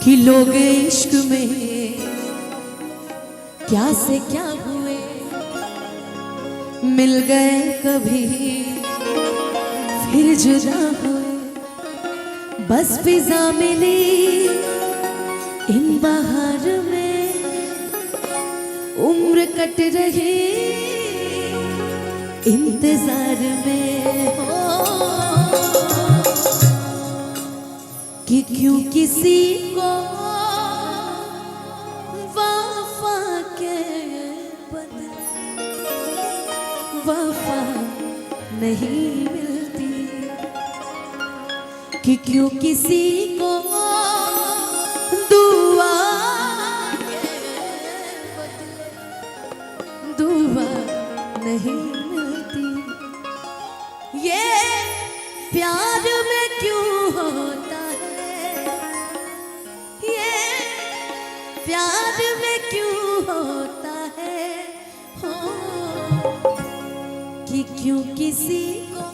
कि लोग इश्क में क्या से क्या हुए, मिल गए कभी फिर जुदा हुए। बस फिजा मिली इन बहार में, उम्र कट रही इंतजार में। हो कि क्यों किसी को वफा के बदले वफा नहीं मिलती, कि क्यों किसी को दुआ के बदले दुआ नहीं मिलती। ये प्यार में क्यों होता है, ये प्यार में क्यों होता है, हो कि क्यों किसी को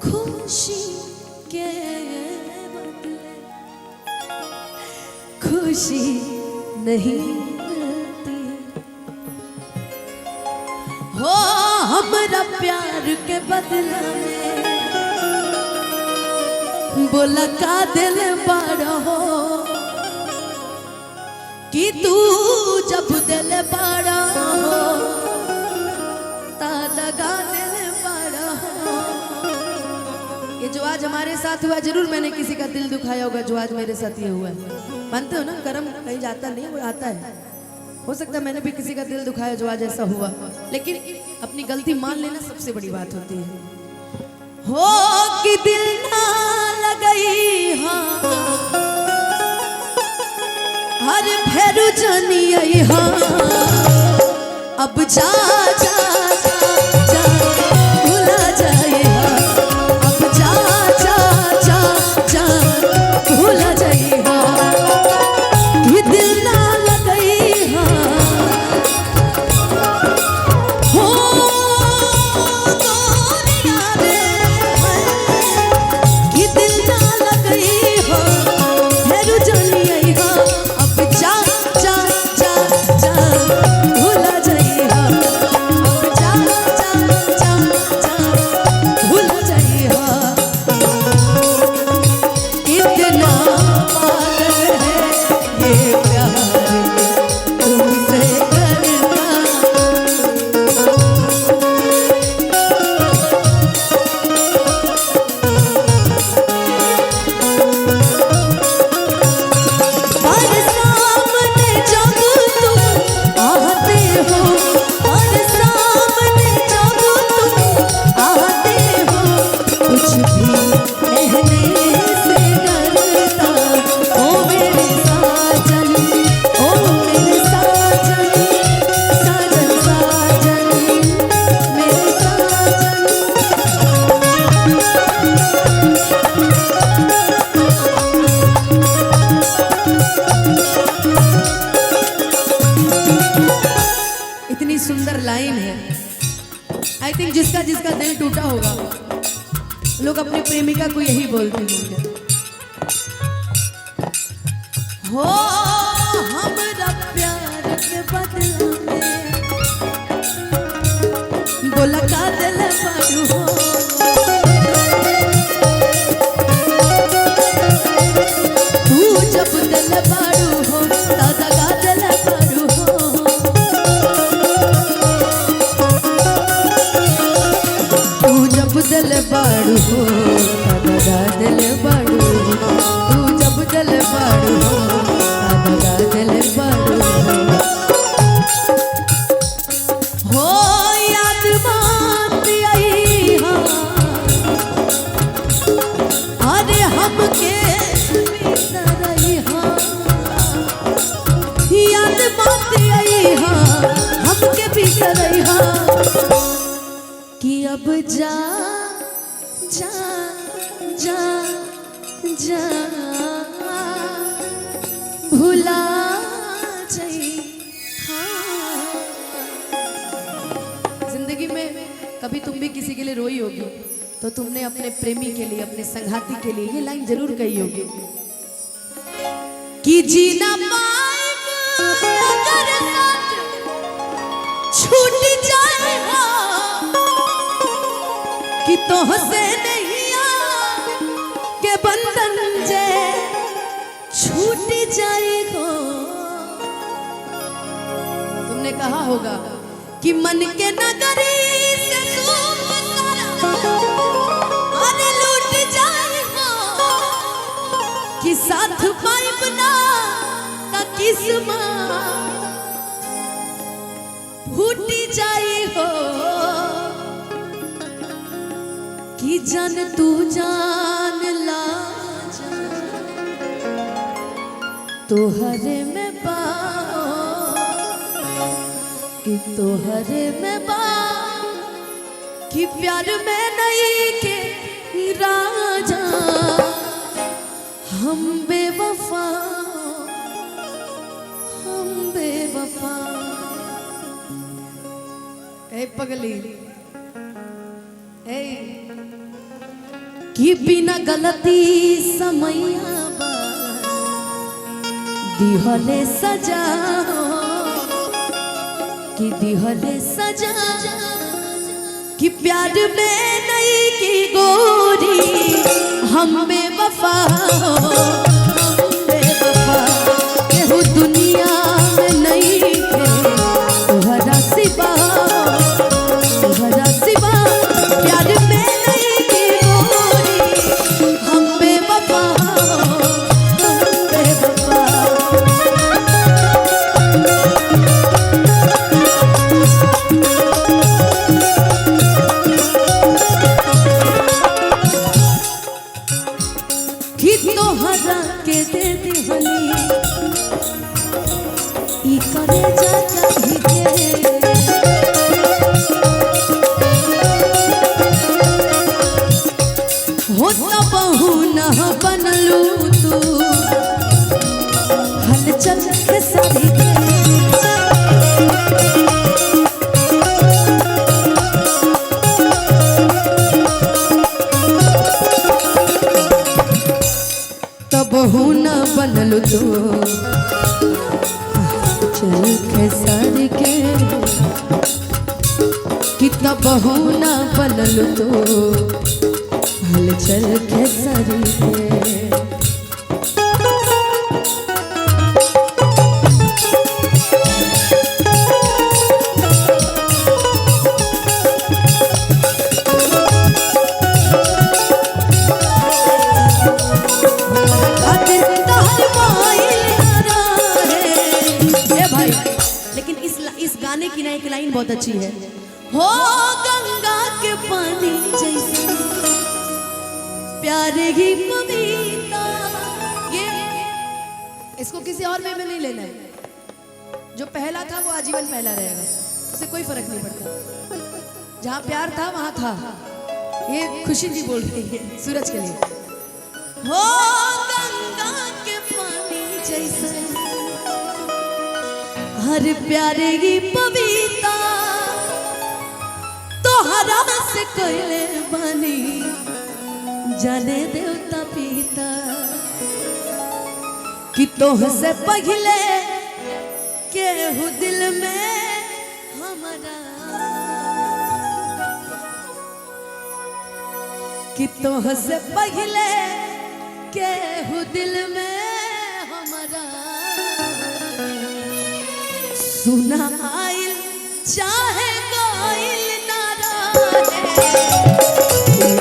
खुशी के बदले खुशी नहीं मिलती। हो हमरा प्यार के बदला में बोला का दिल बड़ा हो, कि तू जब दिल बड़ा हो लगा दिल बड़ा हो। ये जो आज हमारे साथ हुआ, जरूर मैंने किसी का दिल दुखाया होगा। जो आज मेरे साथ ये हुआ है, मानते हो ना, कर्म कहीं जाता नहीं, वो आता है। हो सकता है मैंने भी किसी का दिल दुखाया जो आज ऐसा हुआ, लेकिन अपनी गलती मान लेना सबसे बड़ी बात होती है। हो कि दिल ना लगई हाँ हर फेरू जनी आई हाँ, अब जा जा जा भुला जाए हाँ, अब जा जा जा जा भुला जाए हाँ। ये दिल ना लगई हाँ, हो गोरिया रे, ये दिल ना लगई हाँ फेरू जनी आई हाँ, अब जा जा जा जा भुला जाए हाँ, अब जा जा जा जा भुला जाए हाँ। इतना पागल है ये प्यार तुमसे करना, और सामने जब तुम आते हो, और सामने जब तुम आते हो, कुछ भी कहने से डरता। ओ मेरे साजन, ओ मेरे साजन, साजन साजन मेरे साजन। इतनी सुंदर लाइन है। आई थिंक जिसका जिसका दिल टूटा होगा, लोग अपने प्रेमिका को यही बोलते होंगे। हो हमरा प्यार के बदला में बोला का दिल बड़ू हो, तू जब दिल बड़ू हो दादा का दिल बड़ू हो। तू जब दिल बाड़ू हो दादा दिल बाड़ू हो, तू जब दिल बाड़ू हो दादा दिल बाड़ू हो। हो याद बात आई हाँ, अरे हमके बिसरई हाँ, याद बात आई हाँ हमके बिसरई हाँ, कि अब जा जा जा जा भुला जाई हाँ। जिंदगी में कभी तुम भी किसी के लिए रोई होगी, तो तुमने अपने प्रेमी के लिए, अपने संघाती के लिए ये लाइन जरूर कही होगी कि जीना पाइब अगर साथ छूट जाए हो कि तोहसे नहीं के बंधन जे छूट जाए हो। तुमने कहा होगा कि मन के नगरी से सुख सारा अरे लूट जाए हो कि साथ पाइब ना का किस्मत फूट जाए हो कि जान तू जान ला तोहरे में पाओ कि तोहरे में पाओ कि प्यार में नहीं के राजा हम बेवफा हम बेवफा। ए पगली ए कि बिना गलती समैया दिहले सजा कि दिहले सजा कि प्यार में नहीं की गोरी हम बेवफा केहू दुनिया में नहीं थे तोहरा सिवा प्यार में नहीं की गोरी हम बेवफा के दे दिहली ई करे जा चाहिए हो तो बहू न बनलू तू हलचल के सारी बहू न बनलू तो चल खेसार के कितना बहू न बनलू तो हल चल खेसार के। गाने की ना एक लाइन बहुत अच्छी है, हो गंगा के पानी जैसे प्यारे ही पविता। ये इसको किसी और में नहीं लेना है, जो पहला था वो आजीवन पहला रहेगा, उससे कोई फर्क नहीं पड़ता। जहाँ प्यार था वहां था। ये खुशी जी बोल रही है सूरज के लिए। हो गंगा के पानी जैसे हर प्यारे की पविता तो हरा से कोयले बनी जाने देवता पीता कि तोह से पहले केहू दिल में हमारा कि तोह से पहले केहू दिल में हमारा सुना आइल चाहे कोइल ना रहे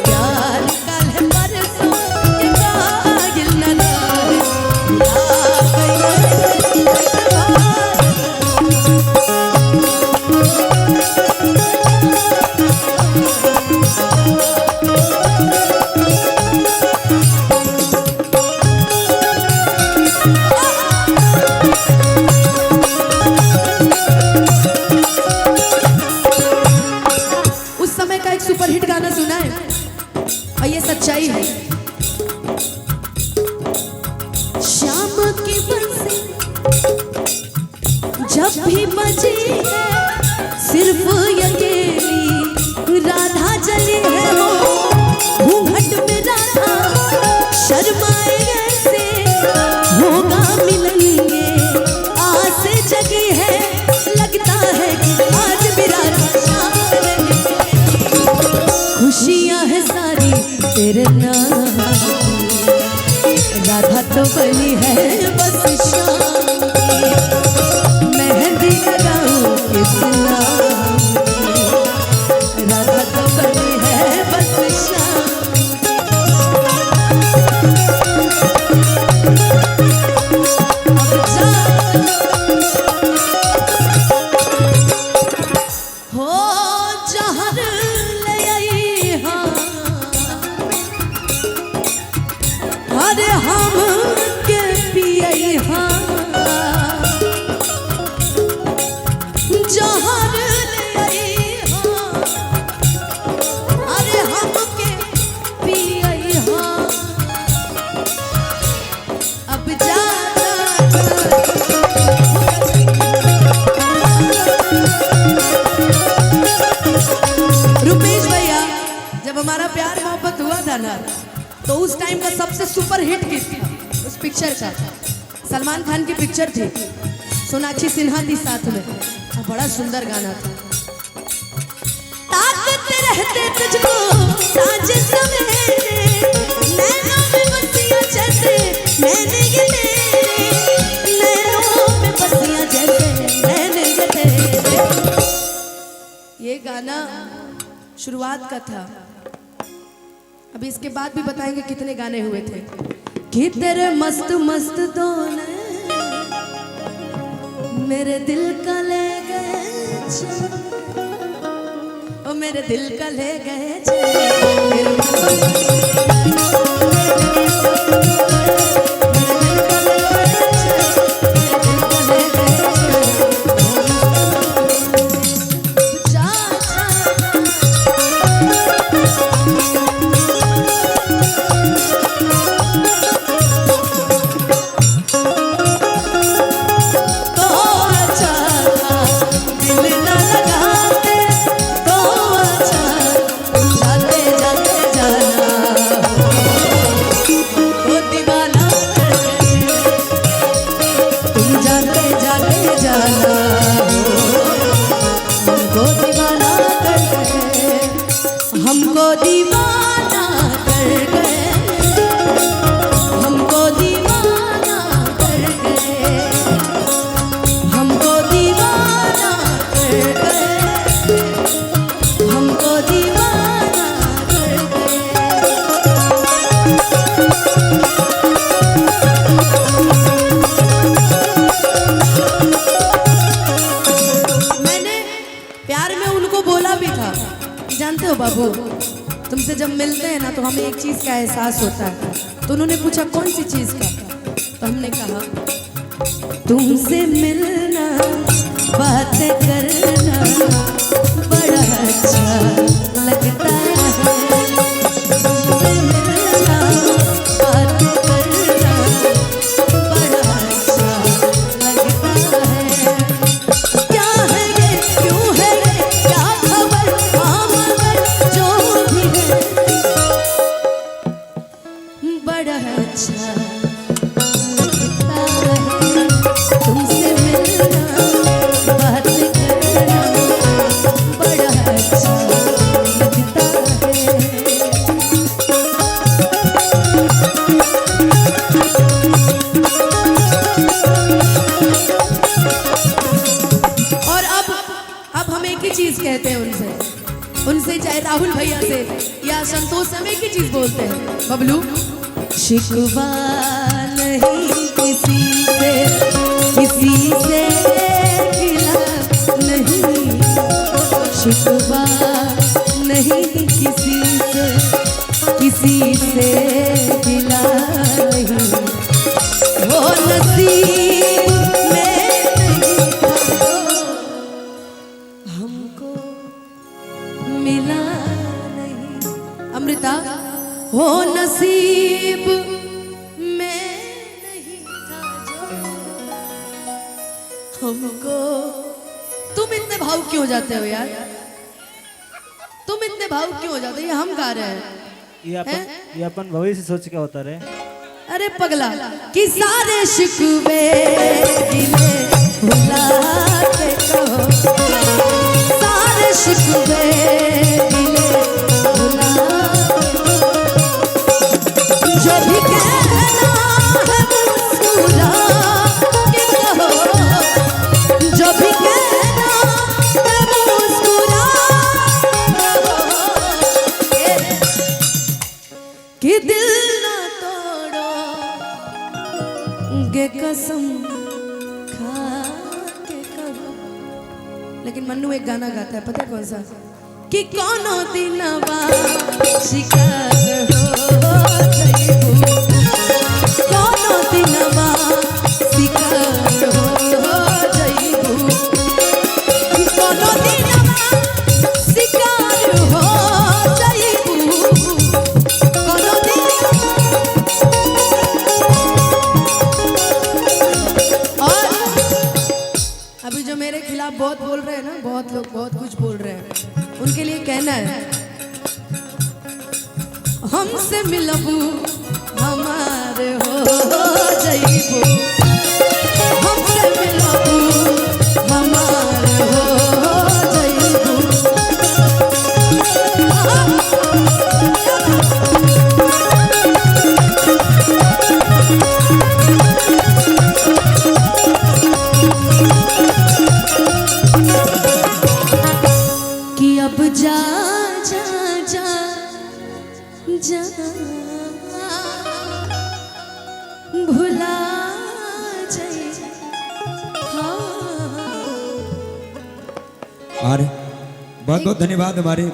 प्यार कल परसों के कागिल ना रहे सुपरहिट गाना सुना है और ये सच्चाई है। शाम की बंसी जब भी बजी है सिर्फ अकेली राधा जली है हो घूंघट में राधा शर्माए ऐसे होगा तेरे नाम राधा तो बनी है बस शाम की, मेहंदी लगाऊं किस नाम की, राधा तो बनी है बस शाम हो जहर ले आई हाँ, अरे हम के पियई हाँ, जहर ले आई हाँ, अरे हम के पियई हाँ, अब जा रुपेश भैया, जब हमारा प्यार मोहब्बत हुआ था ना, तो उस टाइम का सबसे सुपर हिट गीत था उस पिक्चर का, सलमान खान की पिक्चर थी, सोनाक्षी सिन्हा थी साथ में, बड़ा सुंदर गाना था। ताकते रहते तुझको साँझ सवेरे, नैनों में बसियां जैसे मैंने ये तेरे, नैनों में बसियां जैसे मैंने ये तेरे। ये गाना शुरुआत का था, अभी इसके बाद भी बताएंगे कितने गाने हुए थे। कि तेरे मस्त मस्त दोने मेरे दिल का ले गए, ओ मेरे दिल का ले गए, हमको दीवाना कर गए, हमको दीवाना कर गए, हमको दीवाना कर गए, हमको दीवाना कर गए। मैंने प्यार में उनको बोला भी था, जानते हो बाबू, तुमसे जब मिलते हैं ना तो हमें एक चीज का एहसास होता है। तो उन्होंने पूछा कौन सी चीज का, तो हमने कहा तुमसे मिलना बातें करना बड़ा अच्छा लगता है, तुमसे मिलना बातें करना बड़ा अच्छा लगता है। क्या है ये, क्यों है ये, क्या खबर, जो भी है बड़ा अच्छा लगता है, तुमसे मिलना बात करना बड़ा अच्छा लगता है। और अब हम एक ही चीज कहते हैं उनसे चाहे राहुल भैया से या संतोष से, हम एक ही चीज बोलते हैं, बबलू शिकवा नहीं किसी से गिला नहीं, शिकवा नहीं किसी से गिला नहीं, वो नसीब में नहीं था हमको मिला नहीं। अमृता, हो नसीब में नहीं था जो हमको। तुम इतने भावुक क्यों हो जाते हो यार, तुम इतने भावुक क्यों हो जाते हो? ये हम गा रहे हैं, ये अपन भविष्य सोच के होता रहे। अरे पगला कि सारे शिकवे गिले भुला के कहो, सारे शिकवे गिले भुला जो भी कहना है मुस्कुरा के कहो, जो भी कहना है मुस्कुरा के कहो, कि दिल ना तोड़ो गे कसम खा के कहो। लेकिन मन्नू एक गाना गाता है, पता है कौन सा? कि कोनो दिनवा शिकार हो जइबू, कोनो दिनवा शिकार हो जइबू, कोनो दिनवा शिकार हो जइबू, कोनो दिन। और अभी जो मेरे खिलाफ बहुत बोल रहे हैं ना, बहुत लोग बहुत कुछ बोल रहे हैं, उनके लिए कहना है, हमसे मिलबू हमार हो जइबू, हमसे मिलबू हमार हो जइबू। कि अब जा जा जा जा भुला जाए। और बहुत बहुत धन्यवाद हमारे